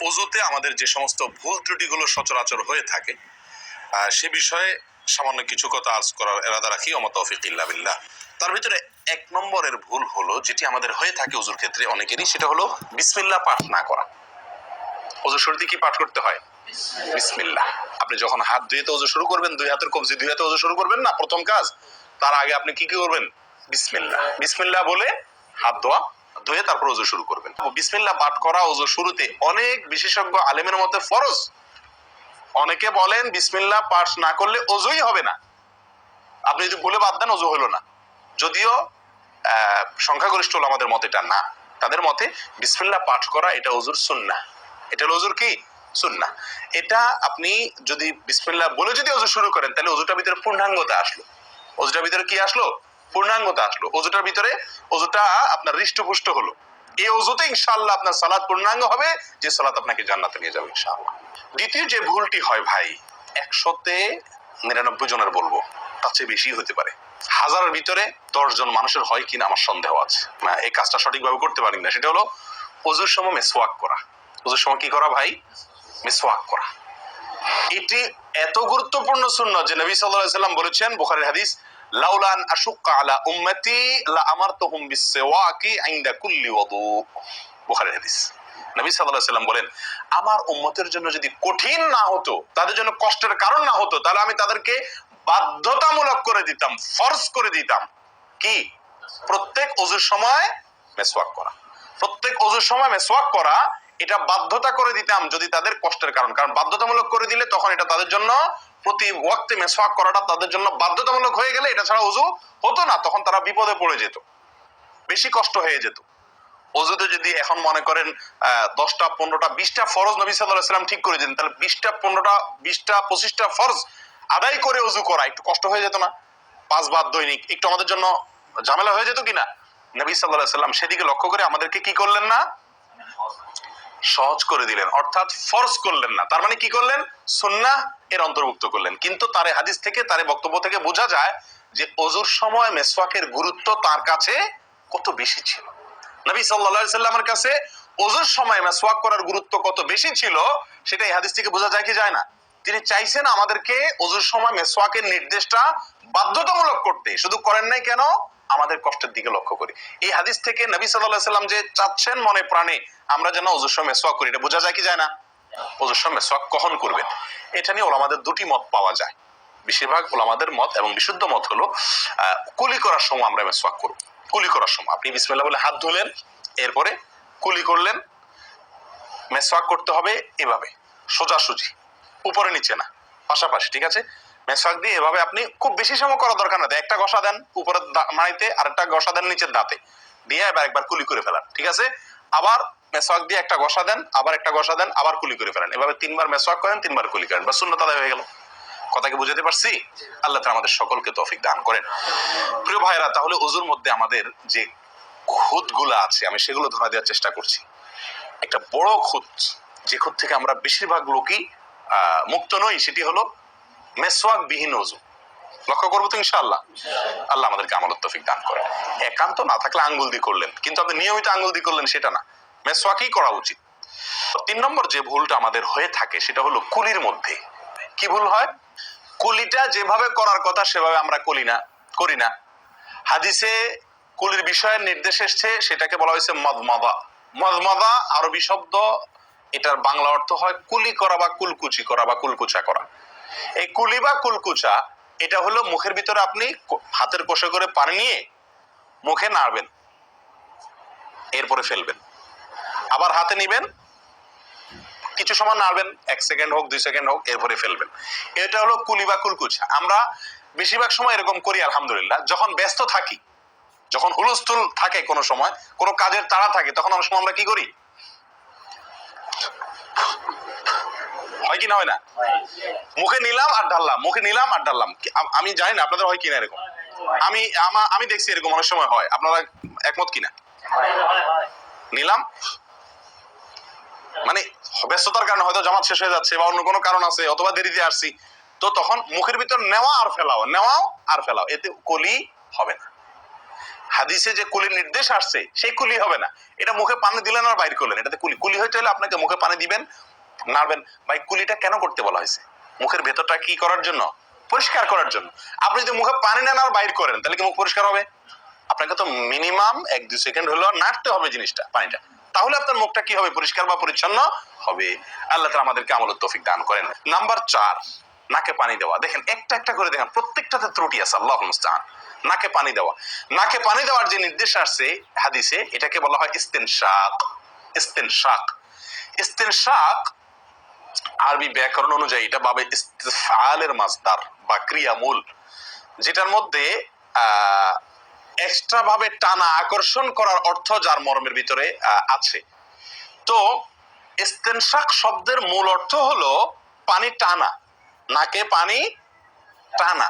ওযুতে আমাদের যে সমস্ত ভুল ত্রুটিগুলো সচরাচর হয়ে থাকে সে বিষয়ে সামান্য কিছু কথা আর্জ করার ইরাদা রাখি। ওয়া মা তাওফীক ইল্লা বিল্লাহ। তার ভিতরে এক নম্বরের ভুল হলো, যেটি আমাদের হয়ে থাকে ওযুর ক্ষেত্রে অনেকেরই, সেটা হলো বিসমিল্লাহ পাঠ না করা। ওযুর শুরুতে কি পাঠ করতে হয়? বিসমিল্লাহ। আপনি যখন হাত ধুয়ে ওযু শুরু করবেন, দুই হাতের কবজি দুই হাতে ওযু শুরু করবেন না, প্রথম কাজ, তার আগে আপনি কি করবেন? বিসমিল্লাহ। বিসমিল্লাহ বলে হাত ধুয়ে তারপর ওযু শুরু করবেন। বিসমিল্লাহ পাঠ করা ওযুর শুরুতে অনেক বিশেষজ্ঞ আলেমের মতে ফরজ। অনেকে বলেন বিসমিল্লাহ পাঠ না করলে ওযুই হবে না, আপনি যদি ভুলে বাদ দেন ওযু হলো না। যদিও সংখ্যাগরিষ্ঠ ওলামাদের মতে এটা না। তাদের মতে বিসমিল্লাহ পাঠ করা এটা ওযুর সুন্নাহ। এটা হলো ওযুর কি? সুন্নাহ। এটা আপনি যদি বিসমিল্লাহ বলে যদি ওযু শুরু করেন, তাহলে ওযুটার ভিতরে পূর্ণাঙ্গতা আসলো। ওযুটার ভিতরে কি আসলো? পূর্ণাঙ্গতা আসলো। ওযুটার ভিতরে ওযুটা আপনার হৃষ্টপুষ্ট হলো। এই ওযুতে ইনশাআল্লাহ আপনার সালাত পূর্ণাঙ্গ হবে, যে সালাত আপনাকে জান্নাতে নিয়ে যাবে ইনশাআল্লাহ। দ্বিতীয় যে ভুলটি হয় ভাই, 100-তে 99 জনের বলবো, তার চেয়ে বেশি হতে পারে। হাজারের ভিতরে 10 জন মানুষের হয় কিনা আমার সন্দেহ আছে, এই কাজটা সঠিকভাবে করতে পারি না। সেটা হলো ওযুর সময় মিসওয়াক করা। ওযুর সময় কি করা ভাই? মিসওয়াক করা। এটি এত গুরুত্বপূর্ণ সুন্নাত যে নবী সাল্লাল্লাহু আলাইহি ওয়াসাল্লাম বলেছেন, বুখারীর হাদিস, লাউলা আন আশুক্কা আলা উম্মতি লা আমারতুহুম বিসওয়াকি ইনদা কুল্লি ওযু। বুখারীর হাদিস। নবী সাল্লাল্লাহু আলাইহি ওয়াসাল্লাম বলেন, আমার উম্মতের জন্য যদি কঠিন না হতো, তাদের জন্য কষ্টের কারণ না হতো, তাহলে আমি তাদেরকে বাধ্যতামূলক করে দিতাম, ফরজ করে দিতাম কি? প্রত্যেক ওযুর সময় মিসওয়াক করা। প্রত্যেক ওযুর সময় মিসওয়াক করা, এটা বাধ্যতা করে দিতাম যদি তাদের কষ্টের কারণ। কারণ বাধ্যতামূলক করে দিলে তখন এটা তাদের জন্য, প্রতি ওয়াক্তে মিসওয়াক করাটা তাদের জন্য বাধ্যতামূলক হয়ে গেলে এটা ছাড়া ওযু হতো না, তখন তারা বিপদে পড়ে যেত, বেশি কষ্ট হয়ে যেত। ওযুতে যদি এখন মনে করেন 10টা 15টা 20টা ফরজ নবী সাল্লাল্লাহু আলাইহি ওয়াসাল্লাম ঠিক করে দিন, তাহলে 20টা 15টা 20টা 25টা ফরজ আদায় করে ওযু করা একটু কষ্ট হয়ে যেত না? 5 বার দৈনিক একটু আমাদের জন্য ঝামেলা হয়ে যেত কিনা? নবী সাল্লাল্লাহু আলাইহি ওয়াসাল্লাম সেদিকে লক্ষ্য করে আমাদেরকে কি করলেন না? সহজ করে দিলেন, অর্থাৎ ফরজ করলেন না। তার মানে কি করলেন? সুন্নাহ এর অন্তর্ভুক্ত করলেন। কিন্তু তার হাদিস থেকে, তার বক্তব্য থেকে বোঝা যায় যে ওযুর সময় মিসওয়াকের গুরুত্ব তার কাছে কত বেশি ছিল। নবী সাল্লাল্লাহু আলাইহি সাল্লামের কাছে ওযুর সময় মিসওয়াক করার গুরুত্ব কত বেশি ছিল, সেটা এই হাদিস থেকে বোঝা যায় কি যায় না? তিনি চাইছেন আমাদেরকে ওযুর সময় মিসওয়াকের নির্দেশটা বাধ্যতামূলক করতে। শুধু করেন নাই কেন? আমাদের কষ্টের দিকে লক্ষ্য করি। এই হাদিস থেকে নবী সাল্লাল্লাহু আলাইহি সাল্লাম যে চাচ্ছেন মনে প্রাণে আমরা যেন ওযুর সময় মিসওয়াক করি, এটা বোঝা যায় কি যায় না? ওযুর সময় মিসওয়াক কখন করবেন, এটা নিয়ে ওলামাদের দুটি মত পাওয়া যায়। বেশিরভাগ ওলামাদের মত এবং বিশুদ্ধ মত হলো কুলি করার সময় আমরা মিসওয়াক করব। কুলি করার সময় আপনি বিসমিল্লাহ বলে হাত ধুলেন, এরপরে কুলি করলেন। মিসওয়াক করতে হবে এভাবে, সোজাসুজি, উপরে নিচে না, পাশাপাশি, ঠিক আছে? মিসওয়াক দিয়ে এভাবে আপনি খুব বেশি সময় করার দরকার না, একটা ঘষা দেন উপরের মাড়িতে, আরেকটা ঘষা দেন নিচের দাঁতে, দিয়ে এবার একবার কুলি করে ফেলান, ঠিক আছে? আবার মিসওয়াক দিয়ে একটা ঘষা দেন, আবার একটা ঘষা দেন, আবার কুলি করে ফেলেন। এভাবে 3বার মিসওয়াক করেন, 3বার কুলি করেন, বা সুন্নাত আদায় হয়ে গেল। কথা কি বুঝাতে পারছি? আল্লাহ তাআলা আমাদের সকলকে তৌফিক দান করেন। প্রিয় ভাইরা, তাহলে ওযুর মধ্যে আমাদের যে খুঁতগুলো আছে আমি সেগুলো ধরা দেওয়ার চেষ্টা করছি। একটা বড় খুঁত, যে খুঁত থেকে আমরা বেশিরভাগ লোকই মুক্ত নই, সেটি হলো মিসওয়াক বিহীন ওযু। লক্ষ্য করবো তো ইনশাআল্লাহ। আল্লাহ আমাদেরকে আমলের তৌফিক দান করেন। একান্ত না থাকলে আঙ্গুল দিয়ে করলেন, কিন্তু আপনি নিয়মিত আঙ্গুল দিয়ে করলেন সেটা না, মিসওয়াকই করা উচিত। 3 নম্বর যে ভুলটা আমাদের হয়ে থাকে সেটা হলো কুলির মধ্যে। কি ভুল হয়? কুলিটা যেভাবে করার কথা সেভাবে আমরা করি না। হাদিসে কুলির বিষয়ের নির্দেশ এসেছে, সেটাকে বলা হয়েছে মাদমাদা। মাদমাদা আরবি শব্দ, এটার বাংলা অর্থ হয় কুলি করা বা কুলকুচি করা বা কুলকুচা করা। এই কুলি বা কুলকুচা, এটা হলো মুখের ভিতরে আপনি হাতের কোষে করে পানি নিয়ে মুখে নাড়বেন, এরপরে ফেলবেন, আবার হাতে নিবেন, কিছু সময় নাড়বেন, 1 সেকেন্ড হোক 2 সেকেন্ড হোক, এরপরে ফেলবেন। এটা হলো কুলি বা কুলকুচা। আমরা বেশিরভাগ সময় এরকম করি আলহামদুলিল্লাহ। যখন ব্যস্ত থাকি, যখন হুলস্থুল থাকে, কোনো সময় কোনো কাজের তাড়া থাকে, তখন অনেক সময় আমরা কি করি? হয় কি না হয় না? মুখে নিলাম আর ঢাললাম, মুখে নিলাম আর ঢাললাম। আমি জানি না আপনাদের হয় কিনা এরকম। আমি দেখছি এরকম অনেক সময় হয়। আপনারা একমত কিনা? নিলাম মানে ব্যস্ততার কারণে, হয়তো জামাত শেষ হয়ে যাচ্ছে বা অন্য কোনো কারণ আছে, অথবা দেরিতে আসছি, তো তখন মুখের ভিতর নেওয়া আর ফেলাও, নেওয়াও আর ফেলাও, এতে কলি হবে না। হাদিসে যে কুলির নির্দেশ আসছে সেই কুলি হবে না। এটা মুখে পানি দিলেন আর বাইর করলেন, এটাতে কুলি। কুলি হইতে হলে আপনাকে মুখে পানি দিবেন, নাড়বেন। ভাই কুলিটা কেন করতে বলা হয়েছে? মুখের ভেতরটা কি করার জন্য? পরিষ্কার করার জন্য। আপনি যদি মুখে পানি নেন আর বাইর করেন তাহলে কি মুখ পরিষ্কার হবে? আপনাকে তো মিনিমাম 1-2 সেকেন্ড হলেও নাড়তে হবে জিনিসটা, পানিটা, তাহলে আপনার মুখটা কি হবে? পরিষ্কার বা পরিচ্ছন্ন হবে। আল্লাহ তাআলা আমাদেরকে আমলের তৌফিক দান করেন। নাম্বার 4, নাকে পানি দেওয়া। দেখেন একটা একটা করে দেখেন, প্রত্যেকটাতে ত্রুটি আছে। আল্লাহুল মুস্তাআন। নাকে পানি দেওয়া, নাকে পানি দেওয়ার যে নির্দেশ আসছে হাদিসে, এটাকে বলা হয় ইস্তিনশাক। ইস্তিনশাক, ইস্তিনশাক আরবি ব্যাকরণ অনুযায়ী এটা বাবে ইস্তিফআলের মাসদার বা ক্রিয়ামূল, যেটার মধ্যে এক্সট্রা ভাবে টানা, আকর্ষণ করার অর্থ যার মর্মের ভিতরে আছে। তো ইস্তেনশাক শব্দের মূল অর্থ হলো পানি টানা, নাকে পানি টানা।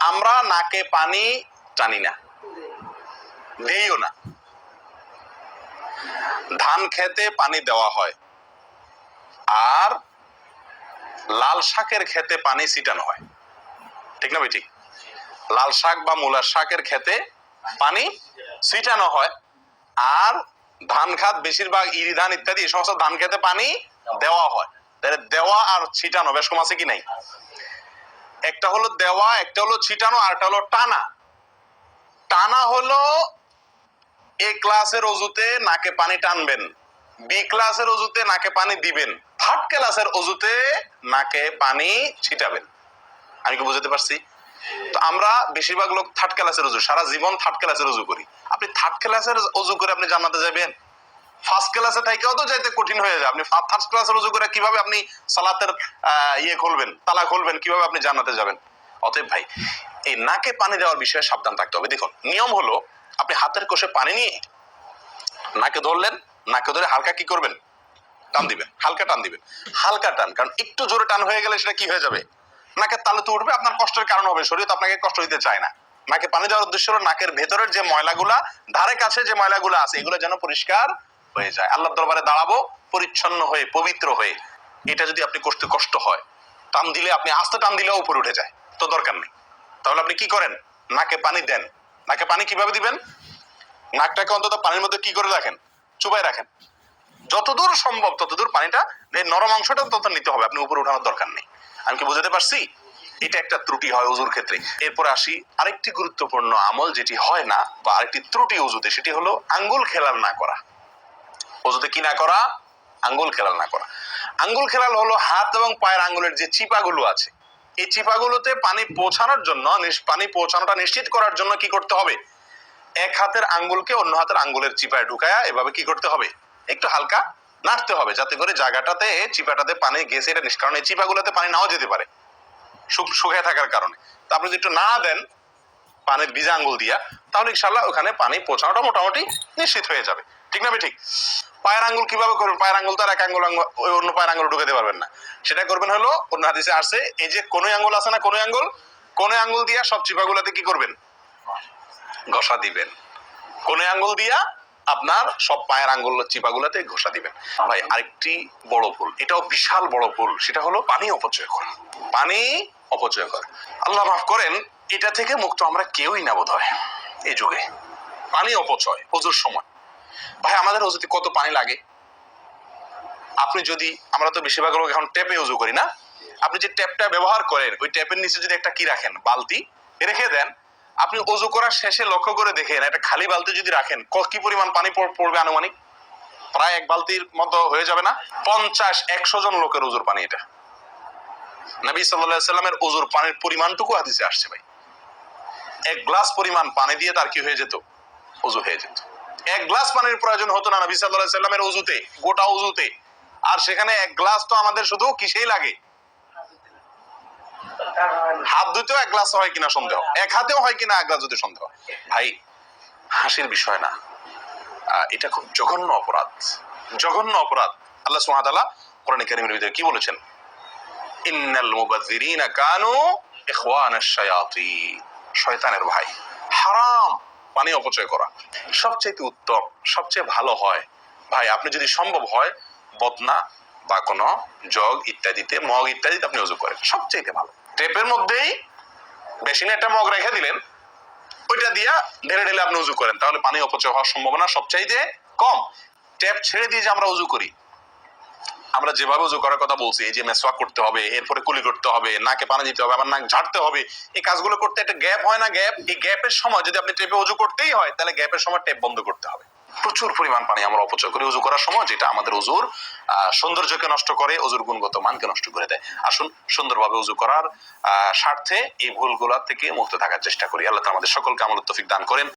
আমরা নাকে পানি টানি না, দেইও না। ধান খেতে পানি দেওয়া হয়, আর লাল শাকের খেতে পানি ছিটানো হয়, ঠিক না ভাই? ঠিক। লাল শাক বা মূলার শাকের খেতে পানি ছিটানো হয়, আর ধান খাত বেশিরভাগ ইরি ধান ইত্যাদি এই সমস্ত ধান খেতে পানি দেওয়া হয়। তাহলে দেওয়া আর ছিটানো বেশ কম আছে কি নাই? একটা হলো দেওয়া, একটা হলো ছিটানো, আর একটা হলো টানা। টানা হলো এ ক্লাসের অজুতে নাকে পানি টানবেন, বি ক্লাসের অজুতে নাকে পানি দিবেন, থার্ড ক্লাসের অজুতে নাকে পানি ছিটাবেন। আমি কি বুঝাতে পারছি? তো আমরা বেশিরভাগ লোক থার্ড ক্লাসের অজু, সারা জীবন থার্ড ক্লাসের অজু করি। আপনি থার্ড ক্লাসের অজু করে আপনি জান্নাতে যাবেন? ফার্স্ট ক্লাসে থাকেও তো যাইতে কঠিন হয়ে যায়। আপনি থার্ড ক্লাসের অজু করে কিভাবে আপনি সালাতের ইয়ে খুলবেন, তালা খুলবেন, কিভাবে আপনি জান্নাতে যাবেন? অতএব ভাই, এই নাকে পানি দেওয়ার বিষয়ে সাবধান থাকতে হবে। দেখুন, নিয়ম হলো আপনি হাতের কোষে পানি নিয়ে নাকে ধরলেন, নাকে ধরে হালকা কি করবেন? টান দিবেন, হালকা টান দিবেন, হালকা টান। কারণ একটু জোরে টান হয়ে গেলে সেটা কি হয়ে যাবে? নাকের তালু তো উঠবে, আপনার কষ্টের কারণ হবে। শরীর তো আপনাকে কষ্ট দিতে চায় না। নাকে পানি দেওয়ার উদ্দেশ্য হলো নাকের ভেতরের যে ময়লাগুলা, ধারে কাছে যে ময়লাগুলা আছে, এগুলো যেন পরিষ্কার হয়ে যায়। আল্লাহর দরবারে দাঁড়াবো পরিচ্ছন্ন হয়ে, পবিত্র হয়ে। এটা যদি আপনি করতে কষ্ট হয়, টান দিলে, আপনি আস্তে টান দিলেও উপরে উঠে যায়, তো দরকার নেই। তাহলে আপনি কি করেন? নাকে পানি দেন। নাকে পানি কিভাবে দিবেন? নাকটাকে অন্তত পানির মধ্যে কি করে রাখেন? চুবাই রাখেন। যতদূর সম্ভব ততদূর পানিটা, নরম অংশটা তত নিতে হবে, আপনি উপরে উঠানোর দরকার নেই। আমি কি বুঝাতে পারছি? এটা একটা ত্রুটি হয় ওযুর ক্ষেত্রে। এরপরে আসি আরেকটি গুরুত্বপূর্ণ আমল যেটি হয় না, বা আরেকটি ত্রুটি ওযুতে, সেটি হলো আঙ্গুল খেলাল না করা। ওযুতে কি না করা? আঙ্গুল খেলাল না করা। আঙ্গুল খেলাল হলো হাত এবং পায়ের আঙ্গুলের যে চিপাগুলো আছে, এই চিপাগুলোতে পানি পৌঁছানোর জন্য, পানি পৌঁছানোটা নিশ্চিত করার জন্য কি করতে হবে? এক হাতের আঙ্গুলকে অন্য হাতের আঙ্গুলের চিপায় ঢুকায়া এভাবে কি করতে হবে? একটু হালকা নাড়তে হবে, যাতে করে জায়গাটাতে, চিপাটাতে পানি গেছে এটা নিষ্কার। কারণ এই চিপাগুলোতে পানি নাও যেতে পারে শুকায় থাকার কারণে। তা আপনি যদি একটু না দেন পানির ভিজা আঙ্গুল দিয়া, তাহলে ইনশাআল্লাহ ওখানে পানি পৌঁছানোটা মোটামুটি নিশ্চিত হয়ে যাবে, ঠিক না? ঠিক। পায়ের আঙ্গুল কিভাবে করবেন? পায়ের আঙ্গুল তো আর এক আঙ্গুল ওই অন্য পায়ের আঙ্গুল ঢুকাতে পারবেন না। সেটা করবেন হলো, অন্য হাদিসে আসছে, এই যে কোন আঙ্গুল আছে না, কোন আঙ্গুল, কোন আঙ্গুল দিয়া সব চিপাগুলোতে কি করবেন? ঘষা দিবেন। কোন আঙ্গুল দিয়া আপনার সব পায়ের আঙ্গুল চিপাগুলাতে ঘষা দিবেন। ভাই আরেকটি বড় ভুল, এটাও বিশাল বড় ভুল, সেটা হলো পানি অপচয় করা। পানি অপচয় করা, আল্লাহ মাফ করেন, এটা থেকে মুক্ত আমরা কেউই না বোধ হয় এই যুগে। পানি অপচয় ওযুর সময়। ভাই আমাদের ওযুতে কত পানি লাগে? আপনি যদি, আমরা তো বেশিরভাগ লোক এখন ট্যাপে ওযু করি না, আপনি যে ট্যাপটা ব্যবহার করেন, ওই ট্যাপের নিচে যদি একটা কি রাখেন, বালতি রেখে দেন, আপনি ওযু করার শেষে লক্ষ্য করে দেখেন, একটা খালি বালতি যদি রাখেন, কি পরিমাণ পানি পড়বে আনুমানিক? প্রায় এক বালতির মতো হয়ে যাবে না? 50-100 জন লোকের ওযুর পানি এটা। নবী সাল্লাল্লাহু আলাইহি সাল্লামের ওযুর পানির পরিমাণটুকু হাদিসে আসছে ভাই। এক গ্লাস পরিমাণ পানি দিয়ে তার কি হয়ে যেত? ওযু হয়ে যেত। এক গ্লাস পানির প্রয়োজন হতো না নবী সাল্লাল্লাহু আলাইহি সাল্লামের ওযুতে, গোটা ওযুতে। আর সেখানে এক গ্লাস তো আমাদের শুধু কিসেই লাগে? হাত ধুতেও এক গ্লাস হয় কিনা সন্দেহ, এক হাতেও হয় কিনা এক গ্লাস ধুতে সন্দেহ। ভাই হাসির বিষয় না, এটা খুব জঘন্য অপরাধ, জঘন্য অপরাধ। আল্লাহ সুবহানাহু ওয়া তাআলা কোরআনে কারীমের ভিতরে কি বলেছেন? ইন্নাল মুবাযযিরিনা কানু ইখওয়ানাশ শায়াতিন, শয়তানের ভাই। হারাম পানি অপচয় করা। সবচেয়ে উত্তম, সবচেয়ে ভালো হয় ভাই, আপনি যদি সম্ভব হয় বদনা বা কোনো জগ ইত্যাদিতে, মগ ইত্যাদিতে আপনি ওযু করেন, সবচেয়ে ভালো। টেপের মধ্যেই বেসিনে একটা মগ রেখে দিলেন, ওইটা দিয়া ঢেলে ঢেলে আপনি উজু করেন, তাহলে পানি অপচয় হওয়ার সম্ভাবনা সবচাইতে কম। ট্যাপ ছেড়ে দিয়ে যে আমরা উজু করি, আমরা যেভাবে উজু করার কথা বলছি, এই যে মেসওয়াক করতে হবে, এরপরে কুলি করতে হবে, নাকে পানি দিতে হবে, আবার নাক ঝাড়তে হবে, এই কাজগুলো করতে একটা গ্যাপ হয় না? গ্যাপ, এই গ্যাপের সময় যদি আপনি টেপে উজু করতেই হয়, তাহলে গ্যাপের সময় টেপ বন্ধ করতে হবে। প্রচুর পরিমাণ পানি আমরা অপচয় করি উজু করার সময়, যেটা আমাদের উজুর সৌন্দর্যকে নষ্ট করে, উজুর গুণগত মানকে নষ্ট করে দেয়। আসুন সুন্দরভাবে উজু করার স্বার্থে এই ভুলগুলা থেকে মুক্ত থাকার চেষ্টা করি। আল্লাহ তাআলা আমাদের সকলকে আমল তৌফিক দান করেন।